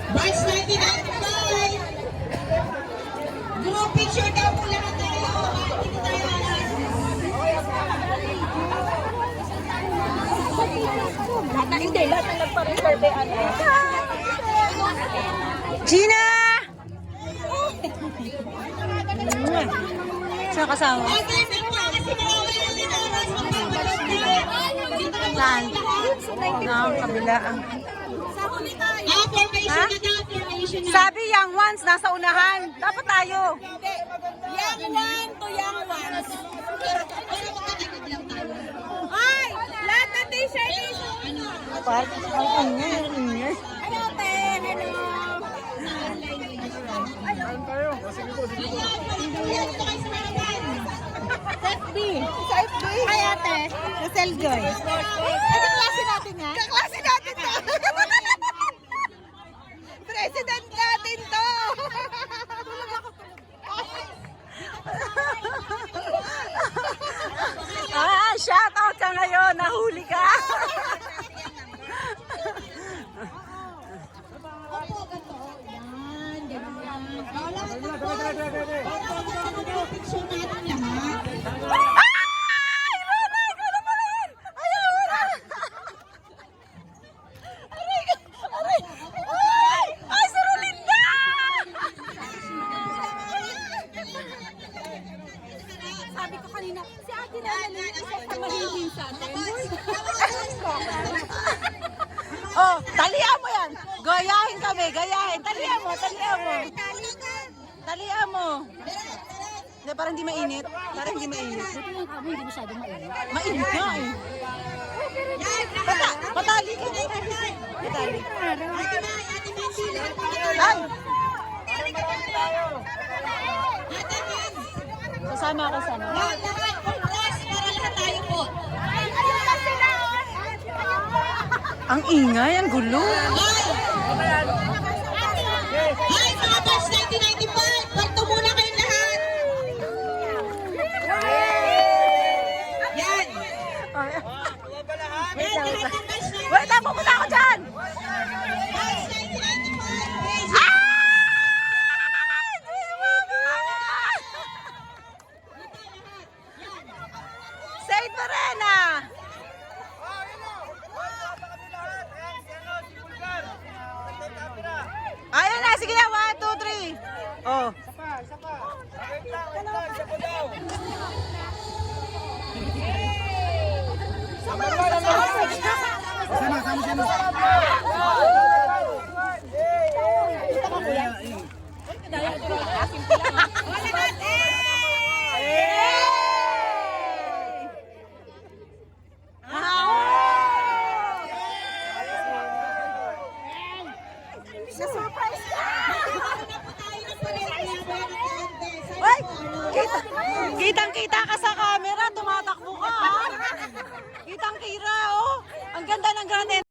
March 1995. Group picture daw po lahat tayo. Hindi tayo alas. Hindi, lahat na nagpa-reserve ano. Gina! Saan kasama? Okay, saan po? Kasi nawawala natin oras. Magpapalot na. Dito na po Saan? lahat. Ang kabila. Formation na daw. Formation na. Sabi young ones, nasa unahan. Dapat tayo. Young one to young ones. Pero magkakagod lang tayo. Ay! Lahat ng t-shirt is... Pat, ang ingay. Hello, te! Hello! Set B. Set B. Hi, ate. Rosel Joy. Ano klase natin yan? Kaklase natin to. President natin to. Shout out ka ngayon. Nahuli ka. Opo, ganito. Yan, ganyan. Lahat na po. Picture natin lahat. Ay! Rona! Ikaw na pala yun! Ayaw mo na! Aray! Aray! Ay! Ay! Si Rolinda! Sabi ko kanina, si ate na isa sa mahihin sa atin. Oh, talian mo yan! Gayahin kami, gayahin! Talian mo, talian mo! Talian mo! Hindi, parang hindi mainit. Parang hindi mainit. Buti yung kamo, hindi masyado mainit. Mainit nga eh. Patali ka. Patali. Ay! Sasama ako sana. Lahat po class para lahat tayo po. Ang ingay, ang gulo. Hi, mga batch 1995! Parto muna kayong lahat! Yan! Yan, lahat ng batch 1995! Wait lang, pupunta ako dyan! Batch 1995! Please! Ay! Hindi mo ba? Saint Verena! Ayun na, sige na, 1, 2, 3. Oh. Na-surprise ka! Uy! Kitang-kita ka sa camera, tumatakbo ka ha? Kitang-kira, oh! Ang ganda ng granete.